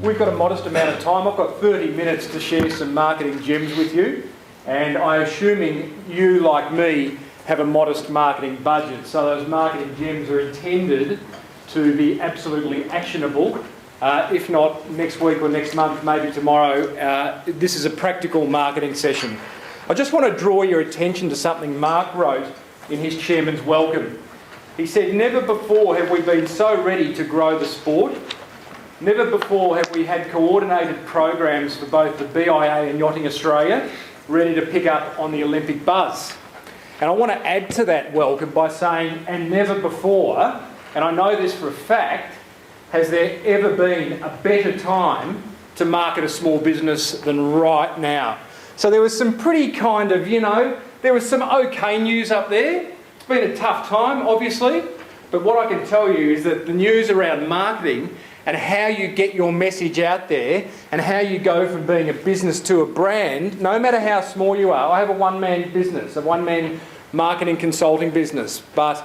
We've got a modest amount of time. I've got 30 minutes to share some marketing gems with you, and I'm assuming you, like me, have a modest marketing budget. So those marketing gems are intended to be absolutely actionable. If not next week or next month, maybe tomorrow. This is a practical marketing session. I just want to draw your attention to something Mark wrote in his chairman's welcome. He said, "Never before have we been so ready to grow the sport. Never before have we had coordinated programs for both the BIA and Yachting Australia ready to pick up on the Olympic buzz." And I want to add to that welcome by saying, and never before, and I know this for a fact, has there ever been a better time to market a small business than right now. So there was some pretty kind of, there was some okay news up there. It's been a tough time, obviously, but what I can tell you is that the news around marketing and how you get your message out there and how you go from being a business to a brand, no matter how small you are. I have a one-man business, a one-man marketing consulting business, but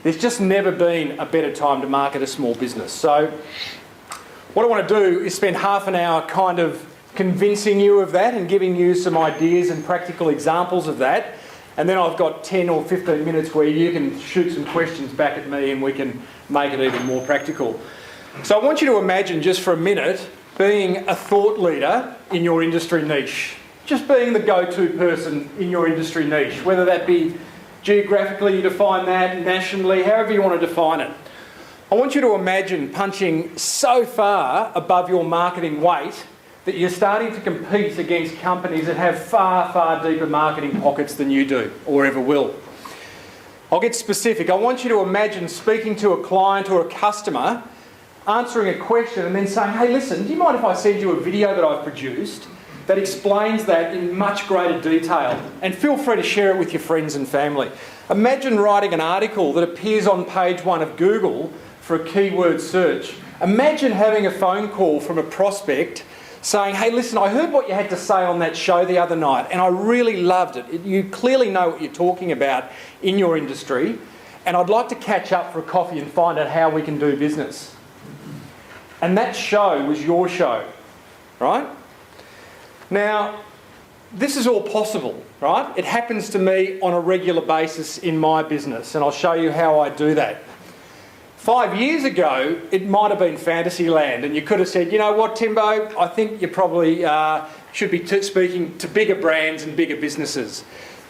there's just never been a better time to market a small business. So what I want to do is spend half an hour kind of convincing you of that and giving you some ideas and practical examples of that. And then I've got 10 or 15 minutes where you can shoot some questions back at me and we can make it even more practical. So I want you to imagine just for a minute being a thought leader in your industry niche. Just being the go-to person in your industry niche, whether that be geographically you define that, nationally, however you want to define it. I want you to imagine punching so far above your marketing weight that you're starting to compete against companies that have far, far deeper marketing pockets than you do, or ever will. I'll get specific. I want you to imagine speaking to a client or a customer, answering a question and then saying, "Hey, listen, do you mind if I send you a video that I've produced that explains that in much greater detail? And feel free to share it with your friends and family." Imagine writing an article that appears on page 1 of Google for a keyword search. Imagine having a phone call from a prospect saying, "Hey, listen, I heard what you had to say on that show the other night and I really loved it. You clearly know what you're talking about in your industry and I'd like to catch up for a coffee and find out how we can do business." And that show was your show, right? Now, this is all possible, right? It happens to me on a regular basis in my business, and I'll show you how I do that. 5 years ago, it might have been fantasy land, and you could have said, "You know what, Timbo, I think you probably should be speaking to bigger brands and bigger businesses."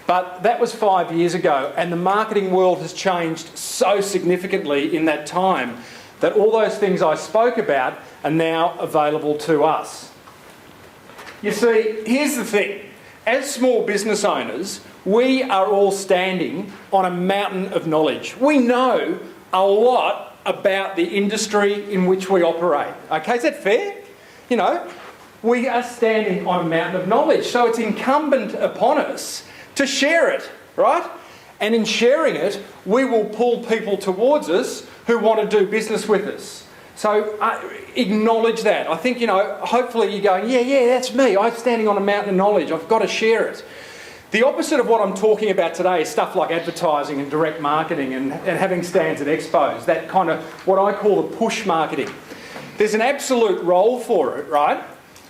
But that was 5 years ago, and the marketing world has changed so significantly in that time that all those things I spoke about are now available to us. You see, here's the thing. As small business owners, we are all standing on a mountain of knowledge. We know a lot about the industry in which we operate. Okay, is that fair? We are standing on a mountain of knowledge, so it's incumbent upon us to share it, right? And in sharing it, we will pull people towards us who want to do business with us. So acknowledge that. I think, hopefully you're going, yeah, that's me. I'm standing on a mountain of knowledge. I've got to share it. The opposite of what I'm talking about today is stuff like advertising and direct marketing and having stands at expos, that kind of what I call the push marketing. There's an absolute role for it, right?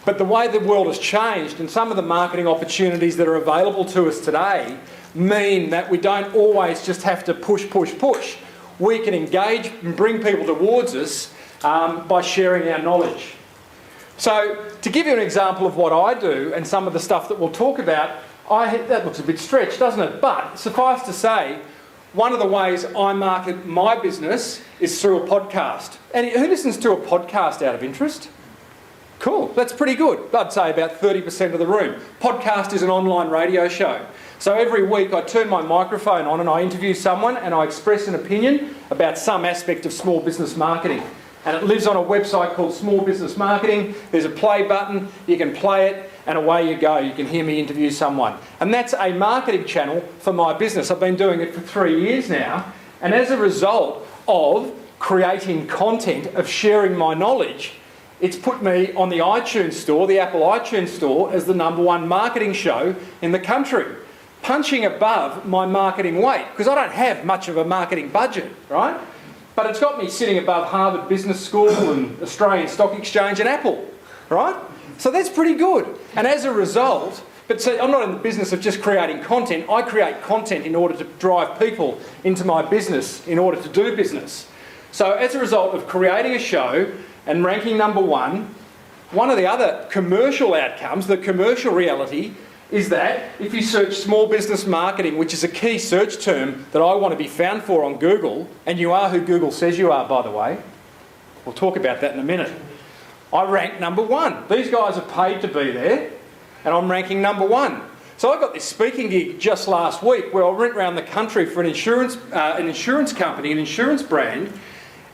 But the way the world has changed and some of the marketing opportunities that are available to us today mean that we don't always just have to push. We can engage and bring people towards us by sharing our knowledge. So to give you an example of what I do and some of the stuff that we'll talk about, that looks a bit stretched, doesn't it? But suffice to say, one of the ways I market my business is through a podcast. And who listens to a podcast out of interest? Cool, that's pretty good. I'd say about 30% of the room. Podcast is an online radio show. So every week I turn my microphone on and I interview someone and I express an opinion about some aspect of small business marketing. And it lives on a website called Small Business Marketing. There's a play button, you can play it and away you go. You can hear me interview someone. And that's a marketing channel for my business. I've been doing it for 3 years now. And as a result of creating content, of sharing my knowledge, it's put me on the iTunes store, the Apple iTunes store, as the #1 marketing show in the country. Punching above my marketing weight, because I don't have much of a marketing budget, right? But it's got me sitting above Harvard Business School and Australian Stock Exchange and Apple, right? So that's pretty good. And as a result, but see, I'm not in the business of just creating content. I create content in order to drive people into my business in order to do business. So as a result of creating a show and ranking number one of the other commercial outcomes, the commercial reality, is that if you search small business marketing, which is a key search term that I want to be found for on Google, and you are who Google says you are, by the way. We'll talk about that in a minute. I rank number one. These guys are paid to be there, and I'm ranking number one. So I got this speaking gig just last week where I went around the country for an insurance company, an insurance brand,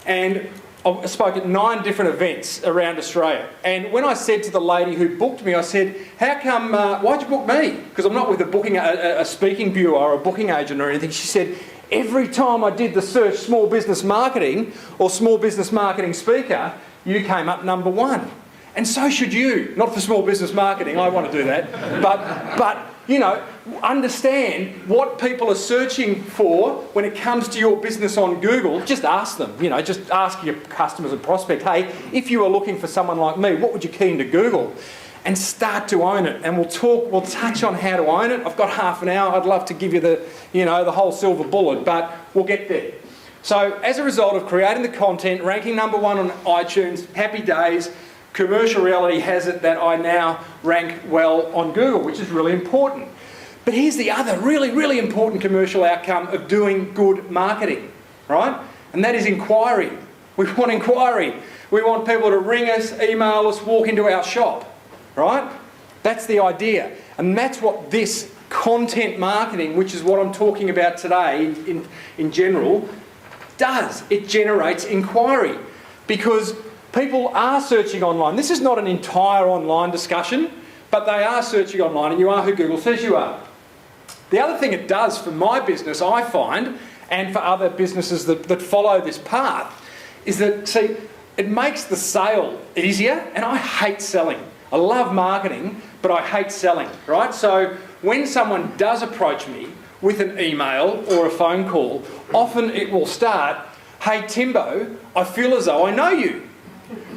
and I spoke at 9 different events around Australia. And when I said to the lady who booked me, I said, how come, why'd you book me? Because I'm not with a speaking bureau or a booking agent or anything. She said, every time I did the search small business marketing or small business marketing speaker, you came up number one. And so should you. Not for small business marketing, I want to do that. But you know, understand what people are searching for when it comes to your business on Google. Just ask them, you know, just ask your customers and prospect, hey, if you were looking for someone like me, what would you key into Google? And start to own it. And we'll touch on how to own it. I've got half an hour. I'd love to give you the whole silver bullet, but we'll get there. So as a result of creating the content, ranking number one on iTunes, happy days, commercial reality has it that I now rank well on Google, which is really important. But here's the other really, really important commercial outcome of doing good marketing, right? And that is inquiry. We want inquiry. We want people to ring us, email us, walk into our shop, right? That's the idea. And that's what this content marketing, which is what I'm talking about today in general, does. It generates inquiry because people are searching online. This is not an entire online discussion, but they are searching online and you are who Google says you are. The other thing it does for my business, I find, and for other businesses that follow this path, is that, see, it makes the sale easier, and I hate selling. I love marketing, but I hate selling, right? So when someone does approach me with an email or a phone call, often it will start, hey Timbo, I feel as though I know you.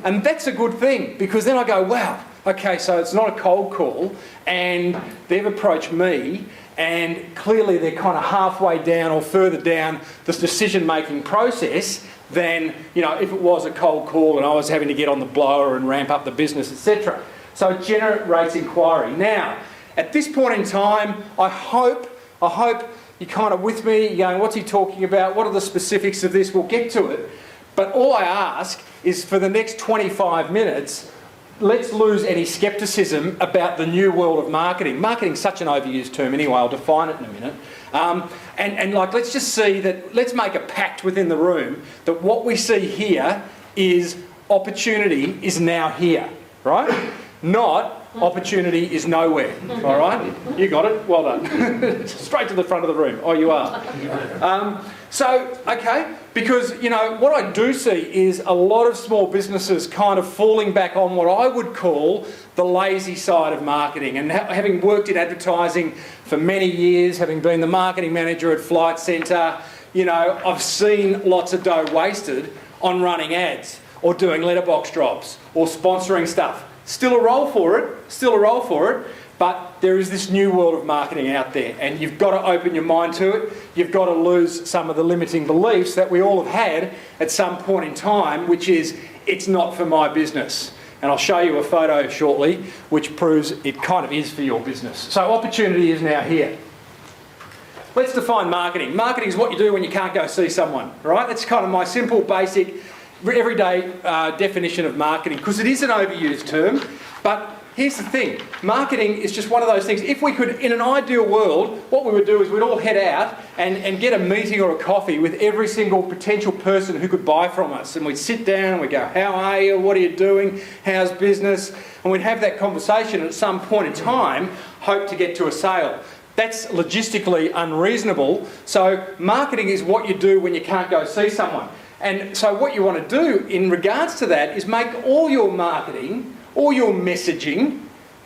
And that's a good thing because then I go, wow, okay, so it's not a cold call and they've approached me and clearly they're kind of halfway down or further down this decision-making process than, you know, if it was a cold call and I was having to get on the blower and ramp up the business, etc. So it generates inquiry. Now, at this point in time, I hope you're kind of with me, you're going, what's he talking about? What are the specifics of this? We'll get to it. But all I ask is for the next 25 minutes, let's lose any scepticism about the new world of marketing. Marketing's such an overused term anyway, I'll define it in a minute. And let's just see that, let's make a pact within the room that what we see here is opportunity is now here, right? Not opportunity is nowhere, all right? You got it, well done. Straight to the front of the room, oh you are. Okay, because, you know, what I do see is a lot of small businesses kind of falling back on what I would call the lazy side of marketing. And having worked in advertising for many years, having been the marketing manager at Flight Centre, you know, I've seen lots of dough wasted on running ads or doing letterbox drops or sponsoring stuff. Still a role for it, but there is this new world of marketing out there and you've got to open your mind to it. You've got to lose some of the limiting beliefs that we all have had at some point in time, which is, it's not for my business. And I'll show you a photo shortly, which proves it kind of is for your business. So opportunity is now here. Let's define marketing. Marketing is what you do when you can't go see someone, right? That's kind of my simple, basic, everyday definition of marketing, because it is an overused term, but here's the thing, marketing is just one of those things. If we could, in an ideal world, what we would do is we'd all head out and get a meeting or a coffee with every single potential person who could buy from us. And we'd sit down and we'd go, how are you? What are you doing? How's business? And we'd have that conversation and at some point in time, hope to get to a sale. That's logistically unreasonable. So marketing is what you do when you can't go see someone. And so what you want to do in regards to that is make all your marketing, all your messaging,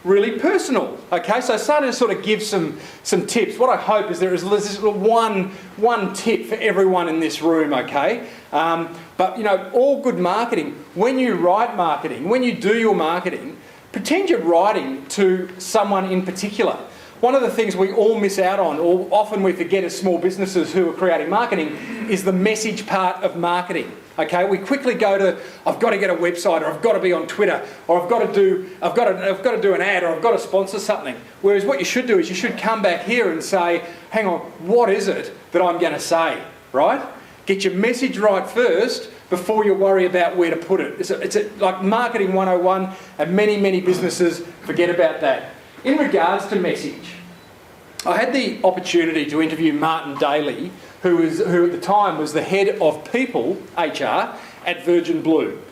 really personal. Okay, so I started to sort of give some tips. What I hope is there's one tip for everyone in this room, okay? But, you know, all good marketing, when you write marketing, when you do your marketing, pretend you're writing to someone in particular. One of the things we all miss out on, or often we forget as small businesses who are creating marketing, is the message part of marketing. Okay, we quickly go to, I've got to get a website, or I've got to be on Twitter, or I've got to do an ad, or I've got to sponsor something. Whereas what you should do is you should come back here and say, hang on, what is it that I'm going to say, right? Get your message right first before you worry about where to put it. It's like marketing 101, and many businesses forget about that. In regards to message, I had the opportunity to interview Martin Daly, who at the time was the head of people, HR, at Virgin Blue.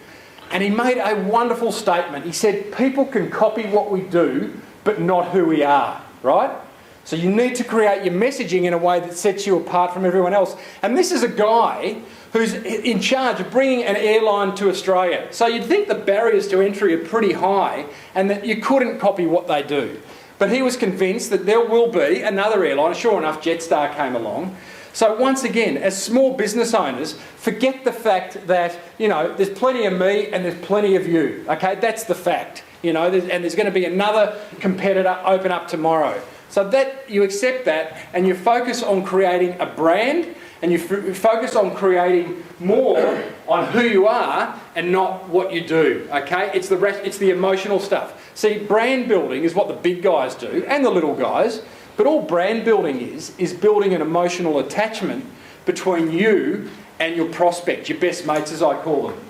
And he made a wonderful statement. He said, people can copy what we do, but not who we are, right? So you need to create your messaging in a way that sets you apart from everyone else. And this is a guy who's in charge of bringing an airline to Australia. So you'd think the barriers to entry are pretty high and that you couldn't copy what they do. But he was convinced that there will be another airline. Sure enough, Jetstar came along. So once again, as small business owners, forget the fact that, you know, there's plenty of me and there's plenty of you. Okay, that's the fact. You know, and there's going to be another competitor open up tomorrow. So that you accept that and you focus on creating a brand, and you focus on creating more on who you are and not what you do, okay? It's the emotional stuff. See, brand building is what the big guys do, and the little guys, but all brand building is building an emotional attachment between you and your prospect, your best mates as I call them.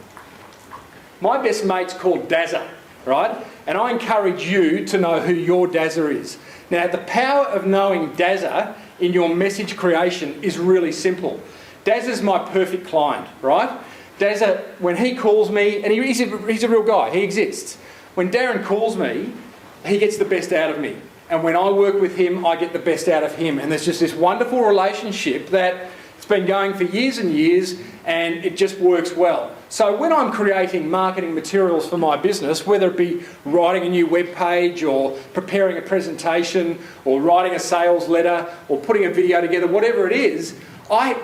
My best mate's called Dazza, right? And I encourage you to know who your Dazza is. Now, the power of knowing Dazza in your message creation is really simple. Dazza's my perfect client, right? Dazza, when he calls me, and he's a real guy, he exists. When Darren calls me, he gets the best out of me. And when I work with him, I get the best out of him. And there's just this wonderful relationship that it's been going for years and years, and it just works well. So when I'm creating marketing materials for my business, whether it be writing a new web page or preparing a presentation or writing a sales letter or putting a video together, whatever it is, I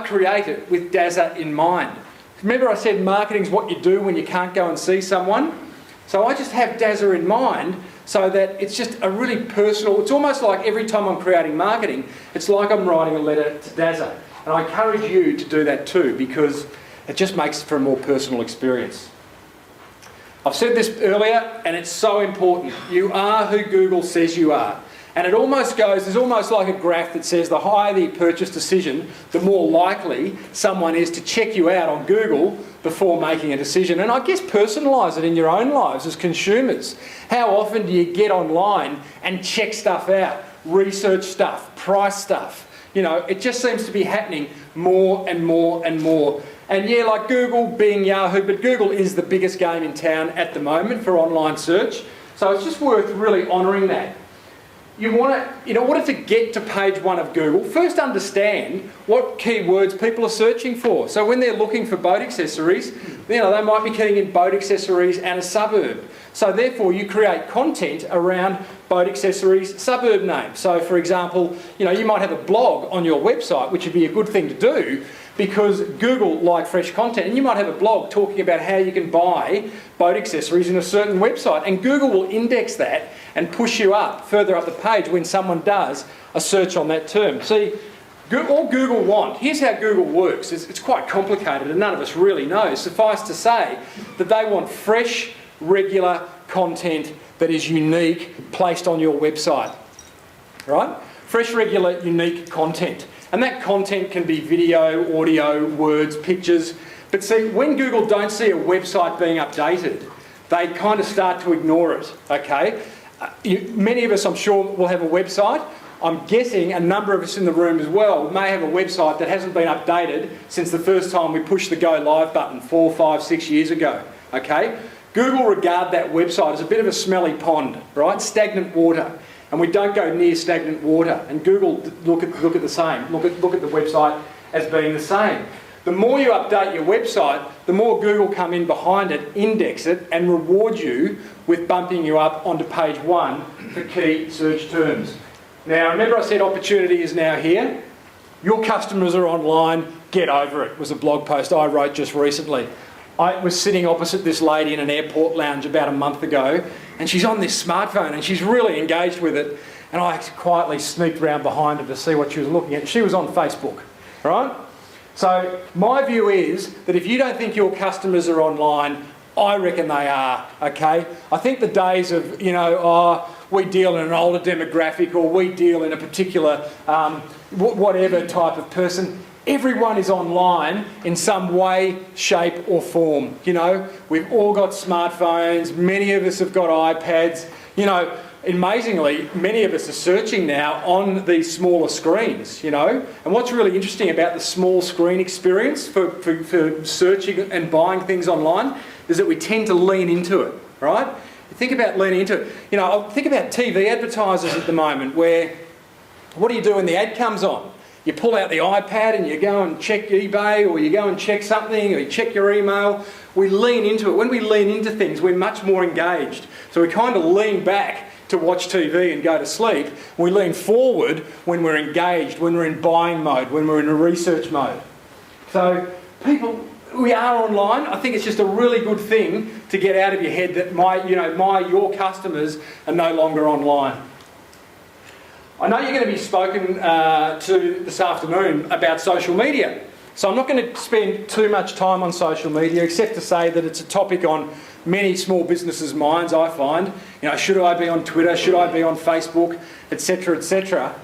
create it with Dazza in mind. Remember I said marketing's what you do when you can't go and see someone? So I just have Dazza in mind so that it's just a really personal, it's almost like every time I'm creating marketing, it's like I'm writing a letter to Dazza. And I encourage you to do that too, because it just makes for a more personal experience. I've said this earlier, and it's so important. You are who Google says you are. And it almost goes, there's almost like a graph that says the higher the purchase decision, the more likely someone is to check you out on Google before making a decision. And I guess personalise it in your own lives as consumers. How often do you get online and check stuff out, research stuff, price stuff? You know, it just seems to be happening more and more and more. And yeah, like Google, Bing, Yahoo, but Google is the biggest game in town at the moment for online search. So it's just worth really honouring that. You want to, in order to get to page 1 of Google, first understand what keywords people are searching for. So when they're looking for boat accessories, you know, they might be keying in boat accessories and a suburb. So therefore you create content around boat accessories suburb names. So for example, you know, you might have a blog on your website, which would be a good thing to do because Google like fresh content, and you might have a blog talking about how you can buy boat accessories in a certain website, and Google will index that and push you up further up the page when someone does a search on that term. See, all Google want, here's how Google works, it's quite complicated and none of us really know. Suffice to say that they want fresh, regular content that is unique placed on your website, right? Fresh, regular, unique content. And that content can be video, audio, words, pictures. But see, when Google don't see a website being updated, they kind of start to ignore it, okay? Many of us, I'm sure, will have a website. I'm guessing a number of us in the room as well may have a website that hasn't been updated since the first time we pushed the Go Live button 4, 5, 6 years ago, okay? Google regard that website as a bit of a smelly pond, right? Stagnant water. And we don't go near stagnant water. And Google look at the same. Look at the website as being the same. The more you update your website, the more Google come in behind it, index it, and reward you with bumping you up onto page 1 for key search terms. Now, remember I said opportunity is now here? Your customers are online, get over it, was a blog post I wrote just recently. I was sitting opposite this lady in an airport lounge about a month ago, and she's on this smartphone and she's really engaged with it, and I quietly sneaked round behind her to see what she was looking at. She was on Facebook, right? So my view is that if you don't think your customers are online, I reckon they are, okay? I think the days of, we deal in an older demographic or we deal in a particular whatever type of person, everyone is online in some way, shape or form. We've all got smartphones, many of us have got iPads, amazingly, many of us are searching now on these smaller screens, And what's really interesting about the small screen experience for searching and buying things online is that we tend to lean into it, right? Think about leaning into it. Think about TV advertisers at the moment where, what do you do when the ad comes on? You pull out the iPad and you go and check eBay, or you go and check something, or you check your email. We lean into it. When we lean into things, we're much more engaged. So we kind of lean back to watch TV and go to sleep. We lean forward when we're engaged, when we're in buying mode, when we're in a research mode. So we are online. I think it's just a really good thing to get out of your head that your customers are no longer online. I know you're going to be spoken to this afternoon about social media. So I'm not going to spend too much time on social media, except to say that it's a topic on many small businesses' minds, I find. Should I be on Twitter? Should I be on Facebook? Etc, etc.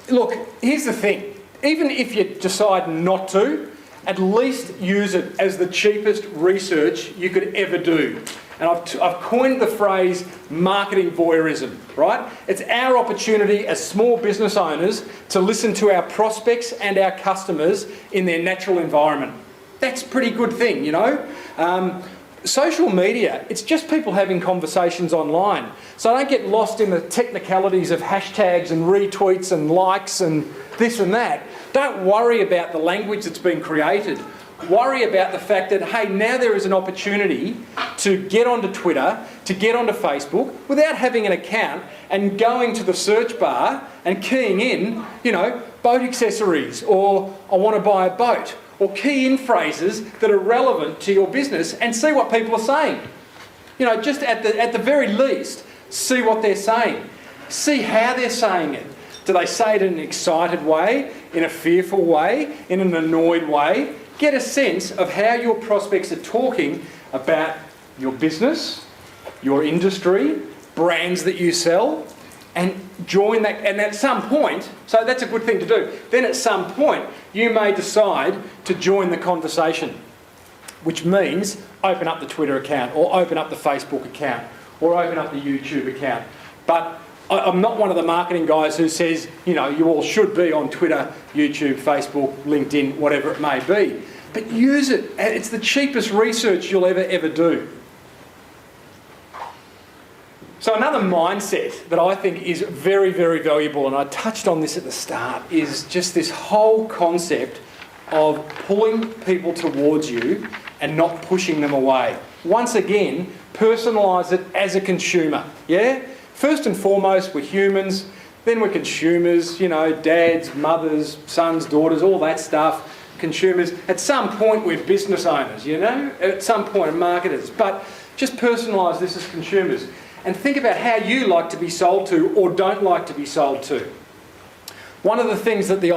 Look, here's the thing. Even if you decide not to, at least use it as the cheapest research you could ever do. And I've coined the phrase marketing voyeurism, right? It's our opportunity as small business owners to listen to our prospects and our customers in their natural environment. That's a pretty good thing, Social media, it's just people having conversations online. So don't get lost in the technicalities of hashtags and retweets and likes and this and that. Don't worry about the language that's been created. Worry about the fact that, hey, now there is an opportunity to get onto Twitter, to get onto Facebook without having an account and going to the search bar and keying in, boat accessories, or I want to buy a boat, or key in phrases that are relevant to your business and see what people are saying. Just at the very least, see what they're saying. See how they're saying it. Do they say it in an excited way, in a fearful way, in an annoyed way? Get a sense of how your prospects are talking about your business, your industry, brands that you sell, and join that. And at some point, so that's a good thing to do. Then at some point, you may decide to join the conversation, which means open up the Twitter account, or open up the Facebook account, or open up the YouTube account. But I'm not one of the marketing guys who says, you all should be on Twitter, YouTube, Facebook, LinkedIn, whatever it may be. But use it. It's the cheapest research you'll ever do. So another mindset that I think is very, very valuable, and I touched on this at the start, is just this whole concept of pulling people towards you and not pushing them away. Once again, personalise it as a consumer, yeah? First and foremost, we're humans, then we're consumers, dads, mothers, sons, daughters, all that stuff, consumers. At some point, we're business owners, At some point, marketers. But just personalise this as consumers. And think about how you like to be sold to or don't like to be sold to. One of the things about the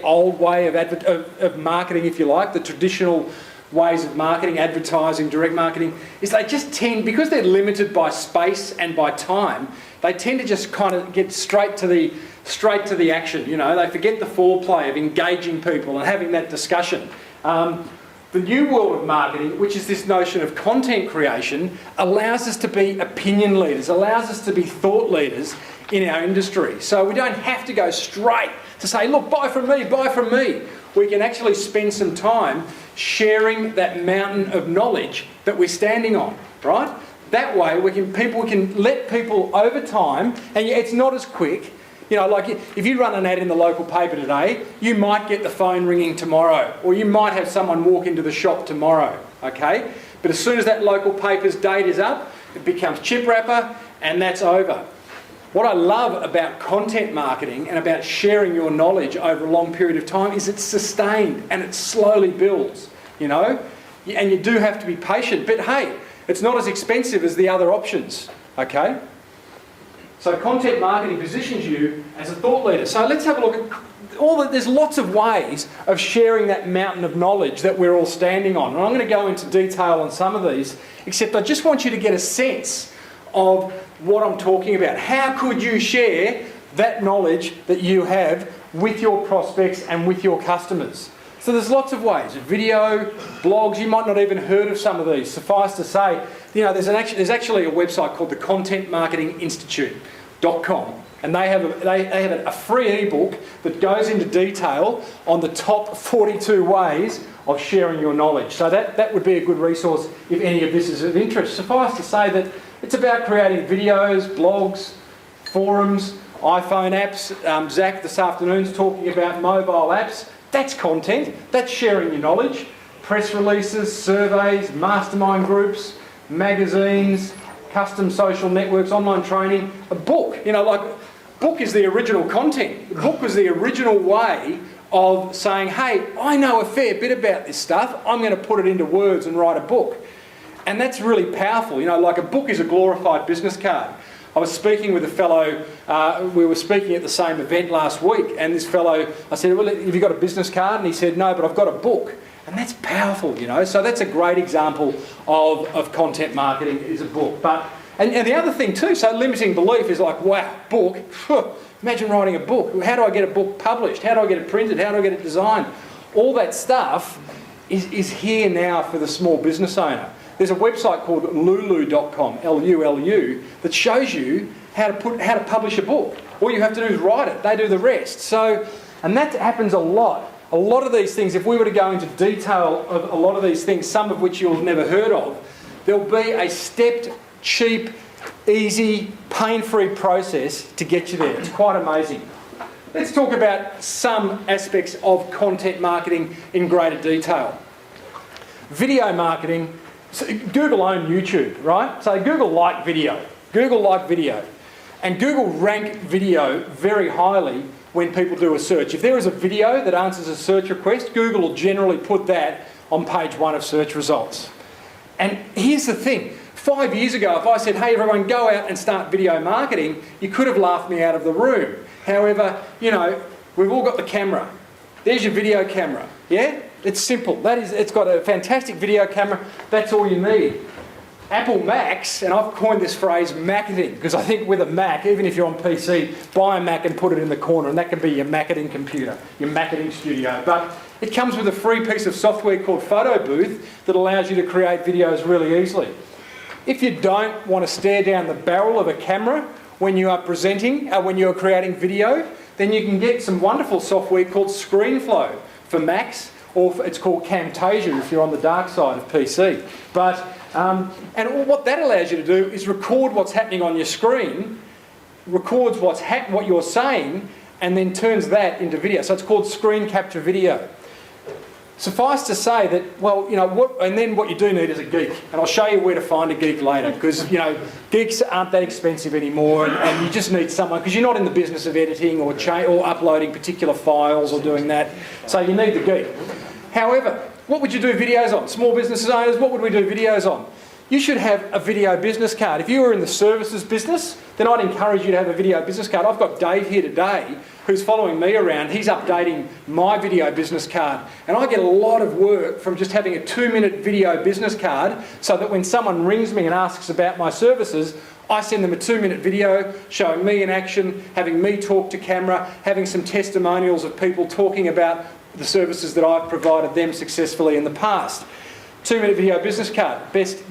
old way of marketing, if you like, the traditional ways of marketing, advertising, direct marketing, is they just tend, because they're limited by space and by time, they tend to just kind of get straight to the action. They forget the foreplay of engaging people and having that discussion. The new world of marketing, which is this notion of content creation, allows us to be opinion leaders, allows us to be thought leaders in our industry. So we don't have to go straight to say, look, buy from me, buy from me. We can actually spend some time sharing that mountain of knowledge that we're standing on, right? That way we can let people over time, and it's not as quick, You know, like if you run an ad in the local paper today, you might get the phone ringing tomorrow, or you might have someone walk into the shop tomorrow, okay? But as soon as that local paper's date is up, it becomes chip wrapper, and that's over. What I love about content marketing and about sharing your knowledge over a long period of time is it's sustained and it slowly builds, you know? And you do have to be patient, but hey, it's not as expensive as the other options, okay? So content marketing positions you as a thought leader. So let's have a look at there's lots of ways of sharing that mountain of knowledge that we're all standing on. And I'm going to go into detail on some of these, except I just want you to get a sense of what I'm talking about. How could you share that knowledge that you have with your prospects and with your customers? So there's lots of ways. Video, blogs, you might not even heard of some of these. Suffice to say, you know, there's actually a website called the contentmarketinginstitute.com, and they have a free ebook that goes into detail on the top 42 ways of sharing your knowledge. So that would be a good resource if any of this is of interest. Suffice to say that it's about creating videos, blogs, forums, iPhone apps. Zach this afternoon's talking about mobile apps. That's content. That's sharing your knowledge. Press releases, surveys, mastermind groups, magazines, custom social networks, online training. A book, you know, like book is the original content. The book was the original way of saying, hey, I know a fair bit about this stuff. I'm going to put it into words and write a book. And that's really powerful. You know, like a book is a glorified business card. I was speaking with a fellow, we were speaking at the same event last week, and this fellow, I said, well, have you got a business card? And he said, no, but I've got a book. And that's powerful, you know. So that's a great example of content marketing is a book. And the other thing too, so limiting belief is like, wow, book. Imagine writing a book. How do I get a book published? How do I get it printed? How do I get it designed? All that stuff is here now for the small business owner. There's a website called lulu.com, L-U-L-U, that shows you how to publish a book. All you have to do is write it. They do the rest. So, and that happens a lot. A lot of these things, if we were to go into detail of a lot of these things, some of which you'll have never heard of, there'll be a stepped, cheap, easy, pain-free process to get you there. It's quite amazing. Let's talk about some aspects of content marketing in greater detail. Video marketing. So Google own YouTube, right? So Google like video. And Google rank video very highly when people do a search. If there is a video that answers a search request, Google will generally put that on page 1 of search results. And here's the thing. 5 years ago, if I said, hey everyone, go out and start video marketing, you could have laughed me out of the room. However, you know, we've all got the camera. There's your video camera, yeah? It's simple. It's got a fantastic video camera. That's all you need. Apple Macs, and I've coined this phrase Macketing, because I think with a Mac, even if you're on PC, buy a Mac and put it in the corner, and that can be your Macketing computer, your Macketing studio. But it comes with a free piece of software called Photo Booth that allows you to create videos really easily. If you don't want to stare down the barrel of a camera when you are presenting, when you are creating video, then you can get some wonderful software called ScreenFlow for Macs, or it's called Camtasia if you're on the dark side of PC. And what that allows you to do is record what's happening on your screen, records what you're saying, and then turns that into video. So it's called screen capture video. Suffice to say that, well, you know, then what you do need is a geek. And I'll show you where to find a geek later, because, you know, geeks aren't that expensive anymore, and you just need someone, because you're not in the business of editing or uploading particular files or doing that. So you need the geek. However, what would you do videos on? Small business owners, what would we do videos on? You should have a video business card. If you were in the services business, then I'd encourage you to have a video business card. I've got Dave here today who's following me around. He's updating my video business card. And I get a lot of work from just having a 2-minute video business card, so that when someone rings me and asks about my services, I send them a 2-minute video showing me in action, having me talk to camera, having some testimonials of people talking about the services that I've provided them successfully in the past. 2-minute video business card, best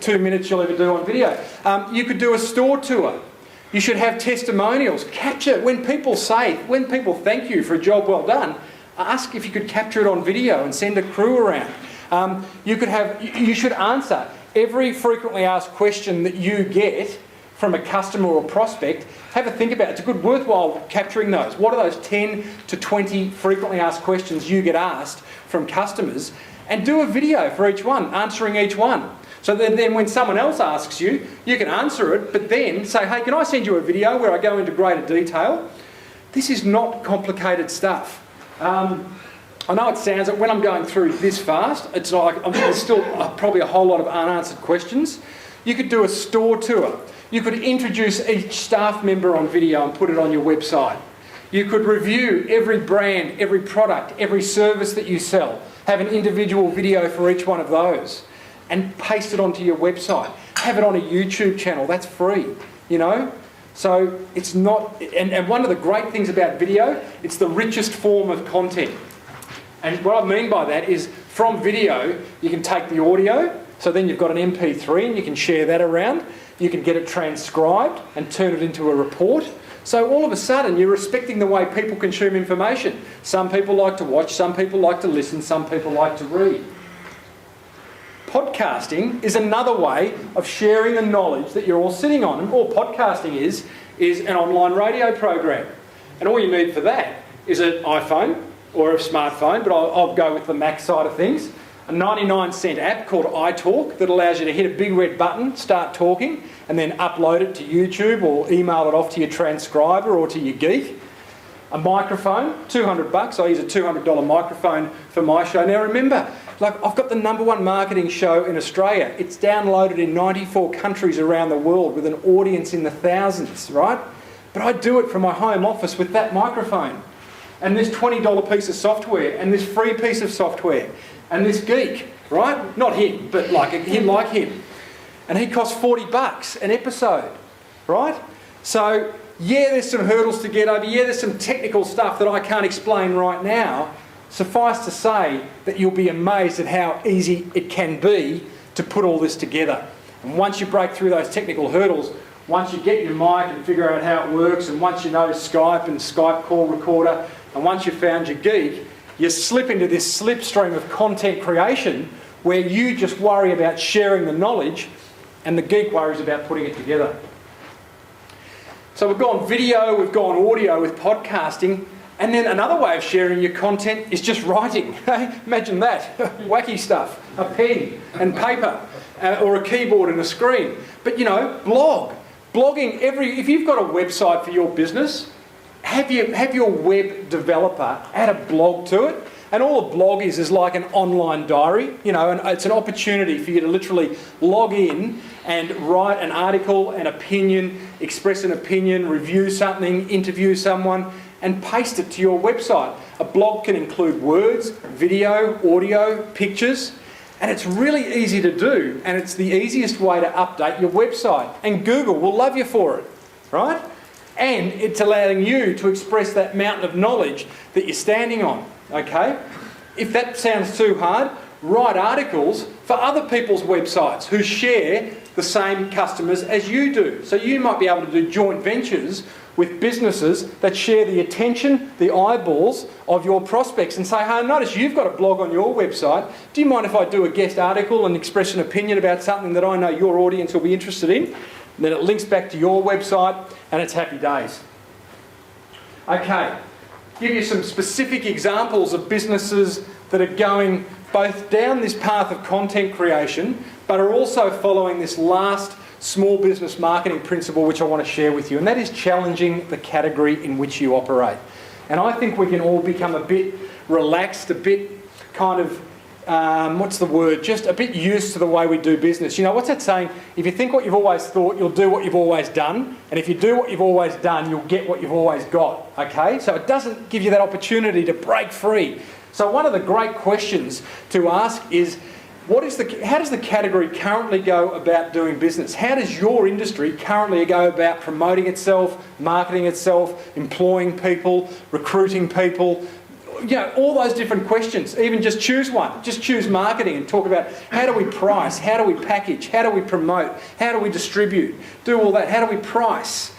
2 minutes you'll ever do on video. You could do a store tour. You should have testimonials. Capture, when people thank you for a job well done, ask if you could capture it on video and send a crew around. You should answer every frequently asked question that you get from a customer or prospect, have a think about it. It's a good worthwhile capturing those. What are those 10 to 20 frequently asked questions you get asked from customers? And do a video for each one, answering each one. So then when someone else asks you, you can answer it, but then say, hey, can I send you a video where I go into greater detail? This is not complicated stuff. I know it sounds like when I'm going through this fast, it's like there's still probably a whole lot of unanswered questions. You could do a store tour. You could introduce each staff member on video and put it on your website. You could review every brand, every product, every service that you sell. Have an individual video for each one of those and paste it onto your website. Have it on a YouTube channel. That's free, you know. So it's not... And one of the great things about video, it's the richest form of content. And what I mean by that is from video, you can take the audio, so then you've got an MP3 and you can share that around. You can get it transcribed and turn it into a report. So all of a sudden, you're respecting the way people consume information. Some people like to watch, some people like to listen, some people like to read. Podcasting is another way of sharing the knowledge that you're all sitting on. And all podcasting is an online radio program. And all you need for that is an iPhone or a smartphone, but I'll go with the Mac side of things. A 99-cent app called iTalk that allows you to hit a big red button, start talking, and then upload it to YouTube or email it off to your transcriber or to your geek. A microphone, $200. I use a $200 microphone for my show. Now remember, like I've got the #1 marketing show in Australia. It's downloaded in 94 countries around the world with an audience in the thousands, right? But I do it from my home office with that microphone. And this $20 piece of software, and this free piece of software, and this geek, right? Not him, but like him. And he costs $40 an episode, right? So, yeah, there's some hurdles to get over. Yeah, there's some technical stuff that I can't explain right now. Suffice to say that you'll be amazed at how easy it can be to put all this together. And once you break through those technical hurdles, once you get your mic and figure out how it works, and once you know Skype and Skype call recorder, and once you've found your geek, you slip into this slipstream of content creation where you just worry about sharing the knowledge and the geek worries about putting it together. So we've gone video, we've gone audio with podcasting, and then another way of sharing your content is just writing. Imagine that, wacky stuff, a pen and paper, or a keyboard and a screen. But you know, blogging. If you've got a website for your business, have your web developer add a blog to it. And all a blog is like an online diary, you know, and it's an opportunity for you to literally log in and write an article, an opinion, express an opinion, review something, interview someone, and paste it to your website. A blog can include words, video, audio, pictures, and it's really easy to do, and it's the easiest way to update your website. And Google will love you for it, right? And it's allowing you to express that mountain of knowledge that you're standing on, okay? If that sounds too hard, write articles for other people's websites who share the same customers as you do. So you might be able to do joint ventures with businesses that share the attention, the eyeballs of your prospects and say, hey, I notice you've got a blog on your website. Do you mind if I do a guest article and express an opinion about something that I know your audience will be interested in? And then it links back to your website and it's happy days. Okay, give you some specific examples of businesses that are going both down this path of content creation but are also following this last small business marketing principle which I want to share with you, and that is challenging the category in which you operate. And I think we can all become a bit relaxed, a bit kind of just a bit used to the way we do business. You know, what's that saying? If you think what you've always thought, you'll do what you've always done. And if you do what you've always done, you'll get what you've always got. Okay? So it doesn't give you that opportunity to break free. So one of the great questions to ask is, how does the category currently go about doing business? How does your industry currently go about promoting itself, marketing itself, employing people, recruiting people? You know, all those different questions. Even just choose one. Just choose marketing and talk about how do we price, how do we package, how do we promote, how do we distribute, do all that, how do we price?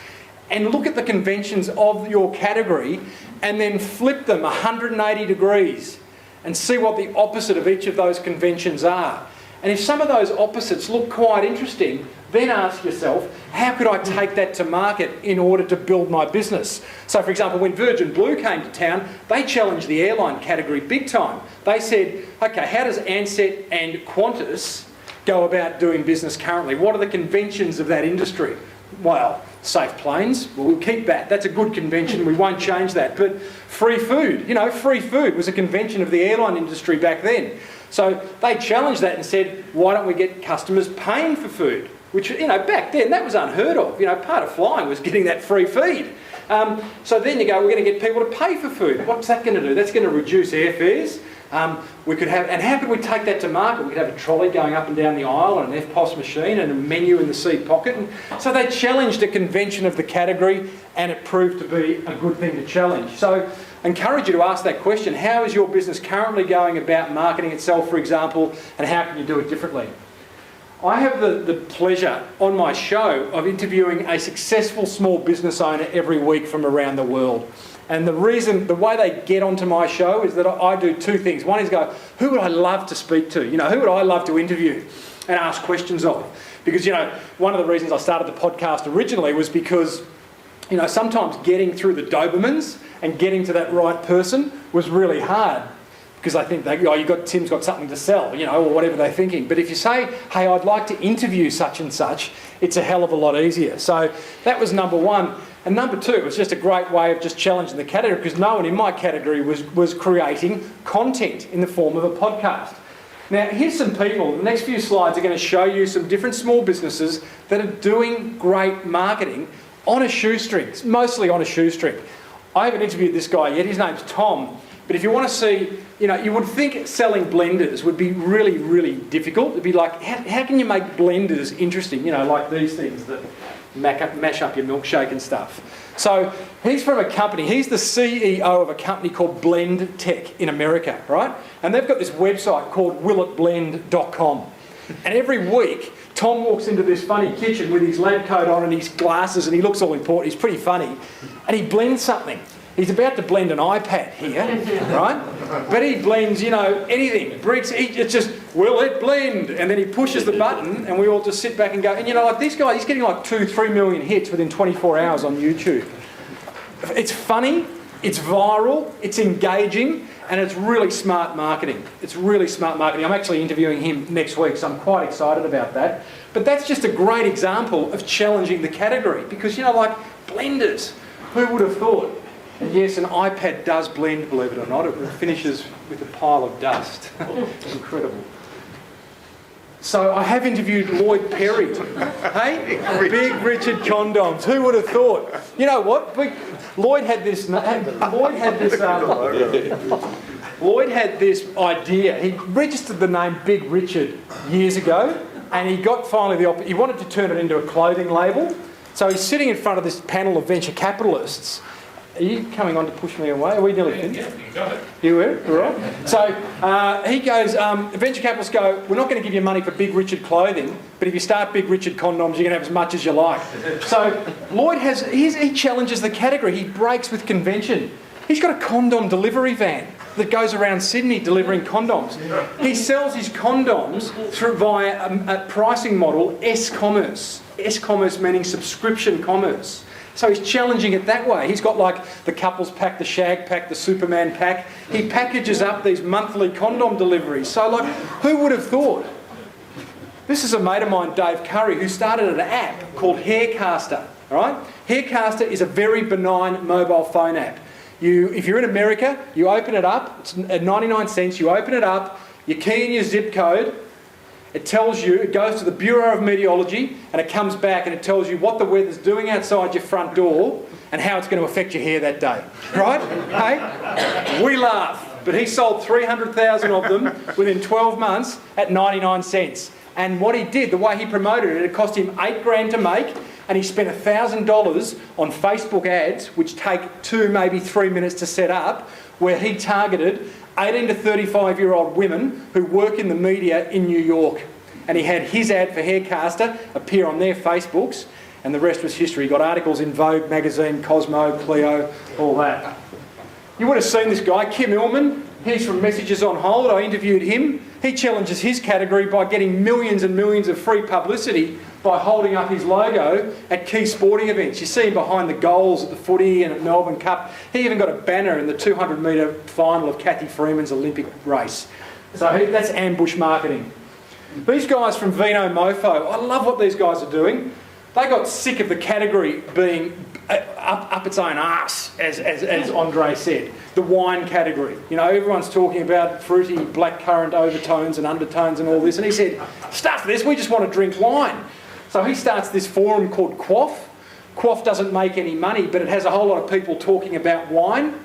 And look at the conventions of your category and then flip them 180 degrees and see what the opposite of each of those conventions are. And if some of those opposites look quite interesting, Then ask yourself, how could I take that to market in order to build my business? So, for example, when Virgin Blue came to town, they challenged the airline category big time. They said, okay, how does Ansett and Qantas go about doing business currently? What are the conventions of that industry? Well, safe planes, well, we'll keep that. That's a good convention, we won't change that. But free food, free food was a convention of the airline industry back then. So they challenged that and said, why don't we get customers paying for food? Which, back then, that was unheard of. Part of flying was getting that free feed. So then you go, we're going to get people to pay for food. What's that going to do? That's going to reduce airfares. We could have, and how could we take that to market? We could have a trolley going up and down the aisle and an FPOS machine and a menu in the seat pocket. And so they challenged a convention of the category, and it proved to be a good thing to challenge. So I encourage you to ask that question. How is your business currently going about marketing itself, for example, and how can you do it differently? I have the pleasure on my show of interviewing a successful small business owner every week from around the world. And the way they get onto my show is that I do two things. One is go, who would I love to speak to? Who would I love to interview and ask questions of? Because, one of the reasons I started the podcast originally was because, sometimes getting through the Dobermans and getting to that right person was really hard. Because I think Tim's got something to sell, or whatever they're thinking. But if you say, hey, I'd like to interview such and such, it's a hell of a lot easier. So that was number one. And number two, it was just a great way of just challenging the category, because no one in my category was creating content in the form of a podcast. Now, here's some people. The next few slides are going to show you some different small businesses that are doing great marketing on a shoestring, mostly on a shoestring. I haven't interviewed this guy yet. His name's Tom. But if you want to see, you would think selling blenders would be really, really difficult. It'd be like, how can you make blenders interesting? Like these things that mash up your milkshake and stuff. So he's from a company. He's the CEO of a company called Blend Tech in America, right? And they've got this website called willitblend.com. And every week, Tom walks into this funny kitchen with his lab coat on and his glasses, and he looks all important. He's pretty funny. And he blends something. He's about to blend an iPad here, right? But he blends, anything. Bricks, it's just, will it blend? And then he pushes the button and we all just sit back and go, and like this guy, he's getting like 2-3 million hits within 24 hours on YouTube. It's funny, it's viral, it's engaging, and it's really smart marketing. It's really smart marketing. I'm actually interviewing him next week, so I'm quite excited about that. But that's just a great example of challenging the category, because, like blenders, who would have thought? And yes, an iPad does blend, believe it or not. It finishes with a pile of dust. Incredible. So I have interviewed Lloyd Perry. Hey? Big Richard Condoms. Who would have thought? You know what? Lloyd had this idea. He registered the name Big Richard years ago, and he got finally he wanted to turn it into a clothing label. So he's sitting in front of this panel of venture capitalists. Are you coming on to push me away? Are we nearly finished? Yeah, you got it. You were? All right. So he goes, venture capitalists go, we're not going to give you money for Big Richard clothing, but if you start Big Richard condoms, you can have as much as you like. So Lloyd he challenges the category. He breaks with convention. He's got a condom delivery van that goes around Sydney delivering condoms. He sells his condoms via a pricing model, S-commerce. S-commerce meaning subscription commerce. So he's challenging it that way. He's got like the couples pack, the shag pack, the Superman pack. He packages up these monthly condom deliveries. So like, who would have thought? This is a mate of mine, Dave Curry, who started an app called Haircaster. All right? Haircaster is a very benign mobile phone app. If you're in America, you open it up. It's at 99 cents. You open it up. You key in your zip code. It tells you, it goes to the Bureau of Meteorology, and it comes back and it tells you what the weather's doing outside your front door and how it's going to affect your hair that day. Right? Hey? We laugh. But he sold 300,000 of them within 12 months at 99 cents. And what he did, the way he promoted it, it cost him $8,000 to make, and he spent $1,000 on Facebook ads, which take 2, maybe 3 minutes to set up, where he targeted 18 to 35-year-old women who work in the media in New York. And he had his ad for Haircaster appear on their Facebooks, and the rest was history. He got articles in Vogue magazine, Cosmo, Clio, all that. You would have seen this guy, Kim Illman. He's from Messages on Hold. I interviewed him. He challenges his category by getting millions and millions of free publicity by holding up his logo at key sporting events. You see him behind the goals at the footy and at Melbourne Cup. He even got a banner in the 200-metre final of Kathy Freeman's Olympic race. So that's ambush marketing. These guys from Vino Mofo, I love what these guys are doing. They got sick of the category being up its own arse, as Andre said. The wine category. You know, everyone's talking about fruity blackcurrant overtones and undertones and all this. And he said, stuff this, we just want to drink wine. So he starts this forum called Quaff. Quaff doesn't make any money, but it has a whole lot of people talking about wine.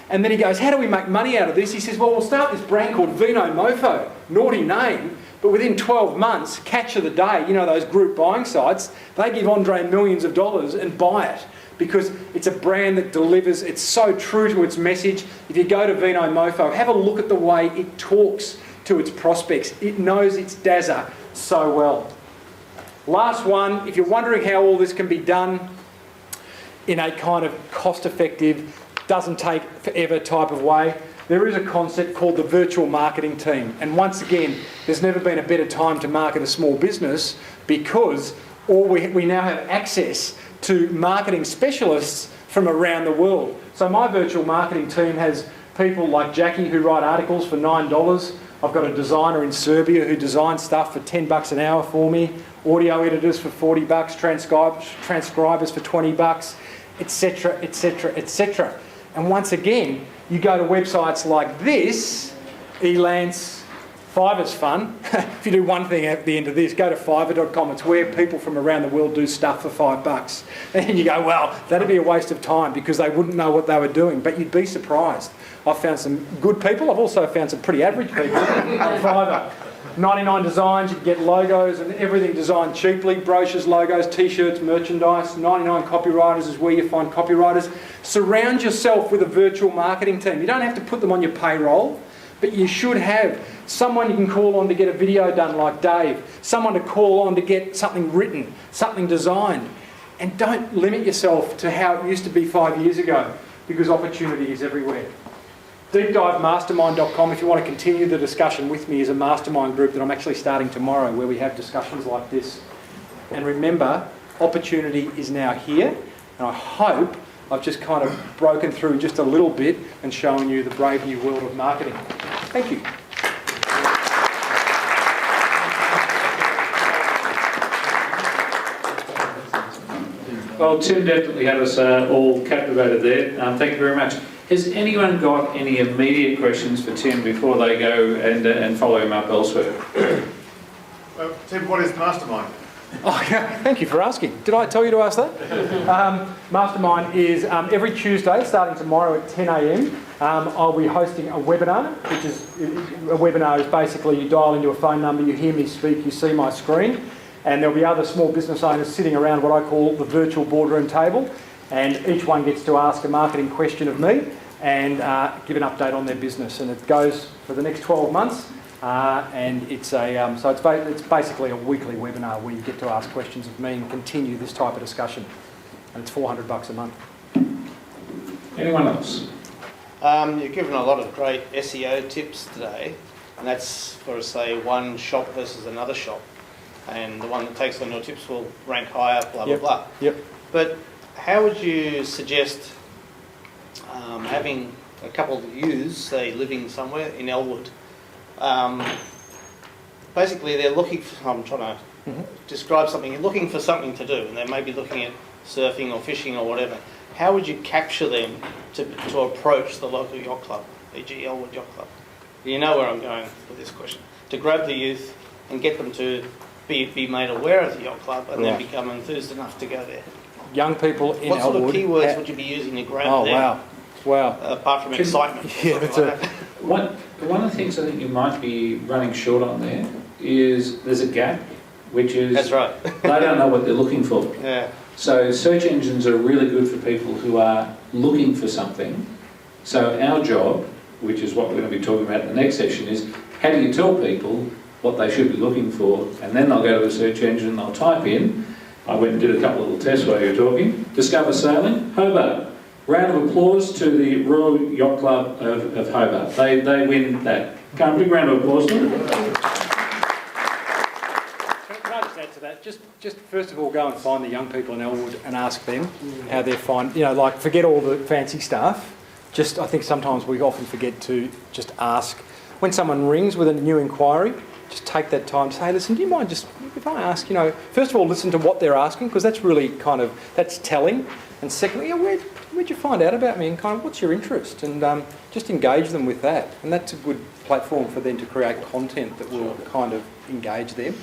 And then he goes, how do we make money out of this? He says, well, we'll start this brand called Vino Mofo. Naughty name. But within 12 months, catch of the day, you know, those group buying sites, they give Andre millions of dollars and buy it because it's a brand that delivers. It's so true to its message. If you go to Vino Mofo, have a look at the way it talks to its prospects. It knows its Dazza so well. Last one, if you're wondering how all this can be done in a kind of cost-effective, doesn't take forever type of way, there is a concept called the virtual marketing team. And once again, there's never been a better time to market a small business because we now have access to marketing specialists from around the world. So my virtual marketing team has people like Jackie who write articles for $9. I've got a designer in Serbia who designs stuff for $10 an hour for me, audio editors for $40, transcribers for $20, etc., etc., etc. And once again, you go to websites like this, Elance, Fiverr's fun. If you do one thing at the end of this, go to fiverr.com. It's where people from around the world do stuff for $5. And you go, well, that'd be a waste of time because they wouldn't know what they were doing. But you'd be surprised. I've found some good people. I've also found some pretty average people at Fiverr. 99 designs, you can get logos and everything designed cheaply, brochures, logos, t-shirts, merchandise. 99 copywriters is where you find copywriters. Surround yourself with a virtual marketing team. You don't have to put them on your payroll, but you should have someone you can call on to get a video done like Dave, someone to call on to get something written, something designed. And don't limit yourself to how it used to be 5 years ago because opportunity is everywhere. DeepDiveMastermind.com if you want to continue the discussion with me is a mastermind group that I'm actually starting tomorrow where we have discussions like this. And remember, opportunity is now here, and I hope I've just kind of broken through just a little bit and shown you the brave new world of marketing. Thank you. Well, Tim definitely had us all captivated there. Thank you very much. Has anyone got any immediate questions for Tim before they go and follow him up elsewhere? Tim, what is Mastermind? Oh, yeah, thank you for asking. Did I tell you to ask that? Mastermind is every Tuesday, starting tomorrow at 10 a.m. I'll be hosting a webinar, which is a webinar is basically you dial into a phone number, you hear me speak, you see my screen, and there'll be other small business owners sitting around what I call the virtual boardroom table, and each one gets to ask a marketing question of me and give an update on their business, and it goes for the next 12 months. And it's it's basically a weekly webinar where you get to ask questions of me and continue this type of discussion. And it's $400 a month. Anyone else? You've given a lot of great SEO tips today, and that's for, say, one shop versus another shop. And the one that takes on your tips will rank higher, blah, blah, blah. Yep. But how would you suggest having a couple of yous, say, living somewhere in Elwood? Basically, they're looking for, I'm trying to describe something, you're looking for something to do, and they may be looking at surfing or fishing or whatever. How would you capture them to approach the local yacht club, e.g. Elwood Yacht Club? You know where I'm going with this question. To grab the youth and get them to be made aware of the yacht club and then become enthused enough to go there. Young people in what Elwood... What sort of keywords would you be using to grab them? Oh, wow. Apart from excitement. Yeah, that's like that. One of the things I think you might be running short on there is there's a gap, which is... That's right. They don't know what they're looking for. Yeah. So search engines are really good for people who are looking for something. So our job, which is what we're going to be talking about in the next session, is how do you tell people what they should be looking for, and then they'll go to the search engine and they'll type in, I went and did a couple of little tests while you were talking, Discover Sailing, Hobart. Round of applause to the Royal Yacht Club of Hobart. They win that. Can't big round of applause to them. to that. Just first of all, go and find the young people in Elwood and ask them how they're finding. You know, like forget all the fancy stuff. Just, I think sometimes we often forget to just ask. When someone rings with a new inquiry, just take that time to say, listen, do you mind just, if I ask, you know, first of all, listen to what they're asking, because that's really kind of, that's telling. And secondly, where'd you find out about me and kind of what's your interest? And just engage them with that. And that's a good platform for them to create content that will kind of engage them.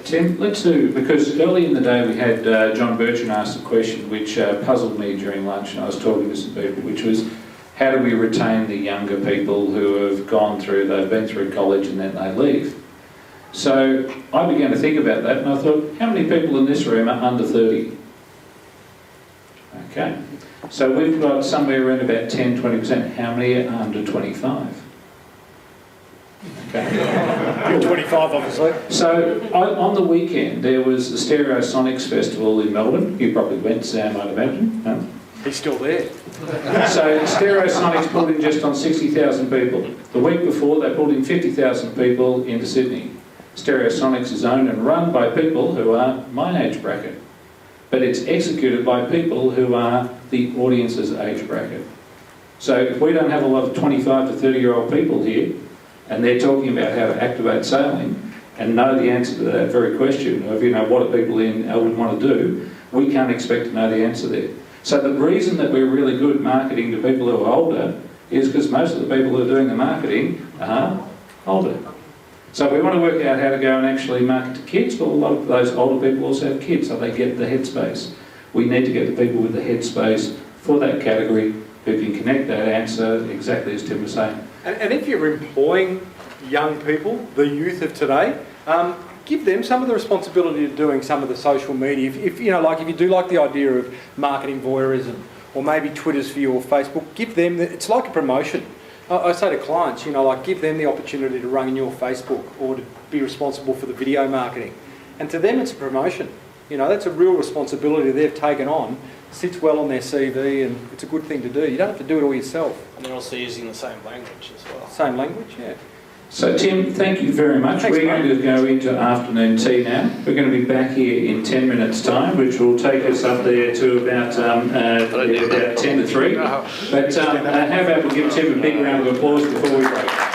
Tim, let's do, because early in the day we had John Bertrand ask a question which puzzled me during lunch, and I was talking to some people, which was, how do we retain the younger people who have they've been through college and then they leave? So I began to think about that, and I thought, how many people in this room are under 30? Okay, so we've got somewhere around about 10-20%. How many are under 25? Okay. You're 25, obviously. So on the weekend there was the Stereosonics Festival in Melbourne. You probably went, Sam, I'd imagine. No? He's still there. So Stereosonics pulled in just on 60,000 people. The week before they pulled in 50,000 people into Sydney. Stereosonics is owned and run by people who are my age bracket. But it's executed by people who are the audience's age bracket. So if we don't have a lot of 25 to 30-year-old people here, and they're talking about how to activate sailing, and know the answer to that very question of, you know, what do people in Elwood want to do, we can't expect to know the answer there. So the reason that we're really good marketing to people who are older is because most of the people who are doing the marketing are older. So we want to work out how to go and actually market to kids, but a lot of those older people also have kids, so they get the headspace. We need to get the people with the headspace for that category who can connect that answer exactly as Tim was saying. And if you're employing young people, the youth of today, give them some of the responsibility of doing some of the social media. If you know, like if you do like the idea of marketing voyeurism, or maybe Twitter's for you or Facebook, give them, it's like a promotion. I say to clients, you know, like give them the opportunity to run your Facebook or to be responsible for the video marketing. And to them it's a promotion. You know, that's a real responsibility they've taken on, sits well on their CV, and it's a good thing to do. You don't have to do it all yourself. And they're also using the same language as well. Same language, yeah. So Tim, thank you very much. Thanks, We're going to go into afternoon tea now. We're going to be back here in 10 minutes' time, which will take us up there to about 10 to 3. But how about we give Tim a big round of applause before we break?